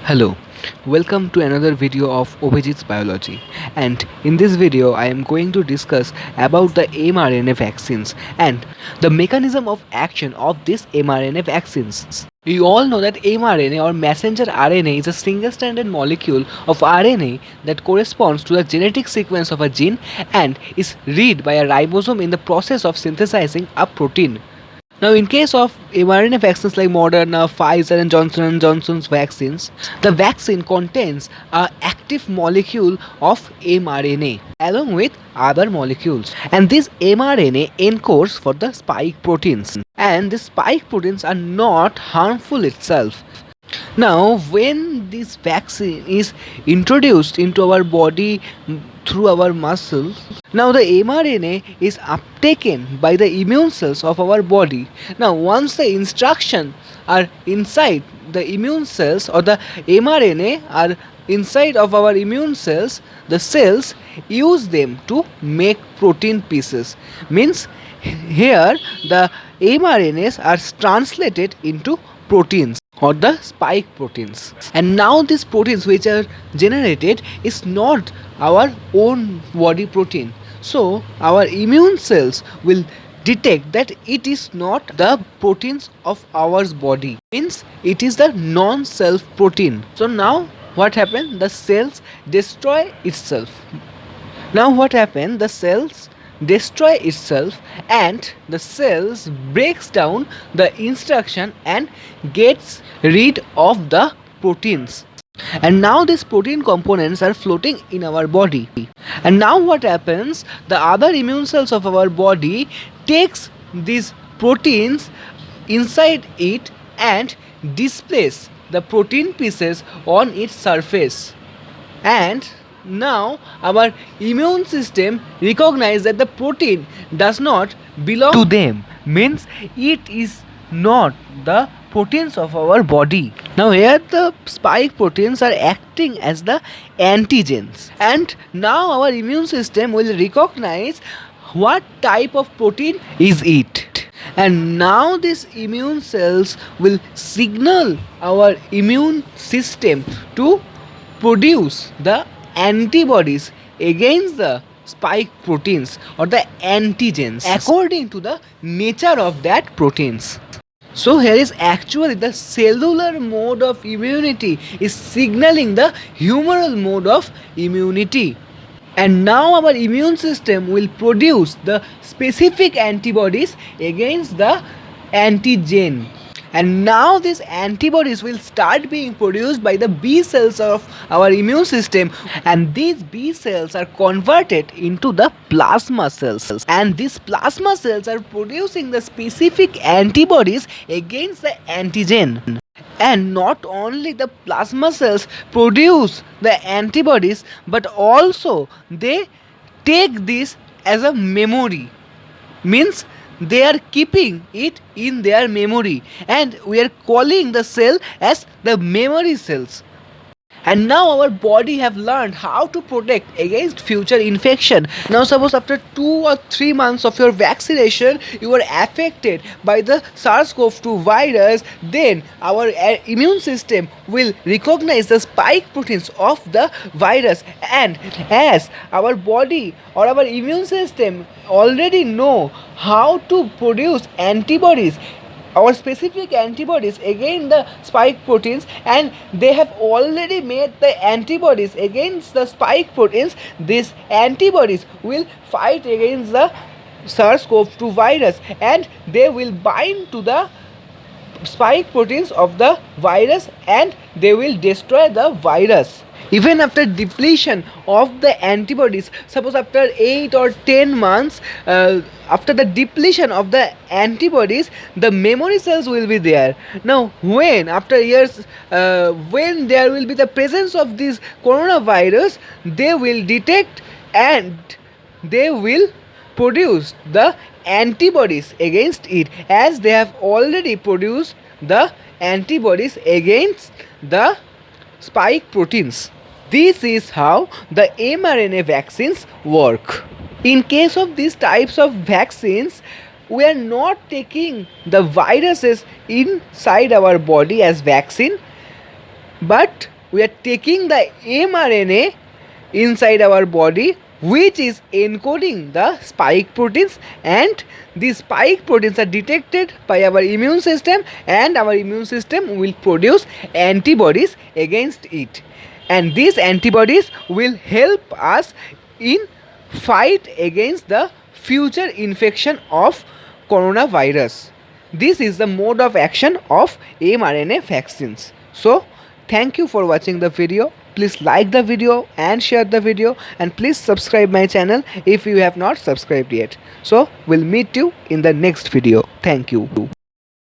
Hello, welcome to another video of Obhijit's Biology, and in this video I am going to discuss about the mRNA vaccines and the mechanism of action of these mRNA vaccines. You all know that mRNA or messenger RNA is a single-stranded molecule of RNA that corresponds to the genetic sequence of a gene and is read by a ribosome in the process of synthesizing a protein. Now, in case of mRNA vaccines like Moderna, Pfizer, and Johnson & Johnson's vaccines, the vaccine contains a active molecule of mRNA along with other molecules, and this mRNA encodes for the spike proteins, and the spike proteins are not harmful itself. Now, when this vaccine is introduced into our body through our muscles, now the mRNA is uptaken by the immune cells of our body. Now, once the instructions are inside the immune cells or the mRNA are inside of our immune cells, the cells use them to make protein pieces. Means here the mRNAs are translated into proteins or the spike proteins, and now these proteins which are generated is not our own body protein, so our immune cells will detect that it is not the proteins of our body, means it is the non-self protein. So now what happened, the cells destroy itself. Now what happened, the cells destroy itself and the cells breaks down the instruction and gets rid of the proteins, and now these protein components are floating in our body. And now what happens, the other immune cells of our body takes these proteins inside it and displays the protein pieces on its surface, and now our immune system recognize that the protein does not belong to them, means it is not the proteins of our body. Now here the spike proteins are acting as the antigens, and now our immune system will recognize what type of protein is it, and now these immune cells will signal our immune system to produce the antibodies against the spike proteins or the antigens according to the nature of that proteins. So here is actually the cellular mode of immunity is signaling the humoral mode of immunity, and now our immune system will produce the specific antibodies against the antigen, and now these antibodies will start being produced by the B cells of our immune system, and these B cells are converted into the plasma cells, and these plasma cells are producing the specific antibodies against the antigen. And not only the plasma cells produce the antibodies, but also they take this as a memory, means they are keeping it in their memory, and we are calling the cell as the memory cells. And now our body have learned how to protect against future infection. Now suppose after 2 or 3 months of your vaccination you are affected by the SARS-CoV-2 virus, then our immune system will recognize the spike proteins of the virus, and as our body or our immune system already know how to produce antibodies, our specific antibodies against the spike proteins, and they have already made the antibodies against the spike proteins, these antibodies will fight against the SARS-CoV-2 virus, and they will bind to the spike proteins of the virus and they will destroy the virus. Even after depletion of the antibodies, suppose after 8 or 10 months, after the depletion of the antibodies, the memory cells will be there. Now when after years, when there will be the presence of this coronavirus, they will detect and they will produce the antibodies against it, as they have already produced the antibodies against the spike proteins. This is how the mRNA vaccines work. In case of these types of vaccines, we are not taking the viruses inside our body as vaccine, but we are taking the mRNA inside our body, which is encoding the spike proteins, and these spike proteins are detected by our immune system, and our immune system will produce antibodies against it, and these antibodies will help us in fight against the future infection of coronavirus. This is the mode of action of mRNA vaccines. So thank you for watching the video. Please like the video and share the video, and please subscribe my channel if you have not subscribed yet. So we'll meet you in the next video. Thank you.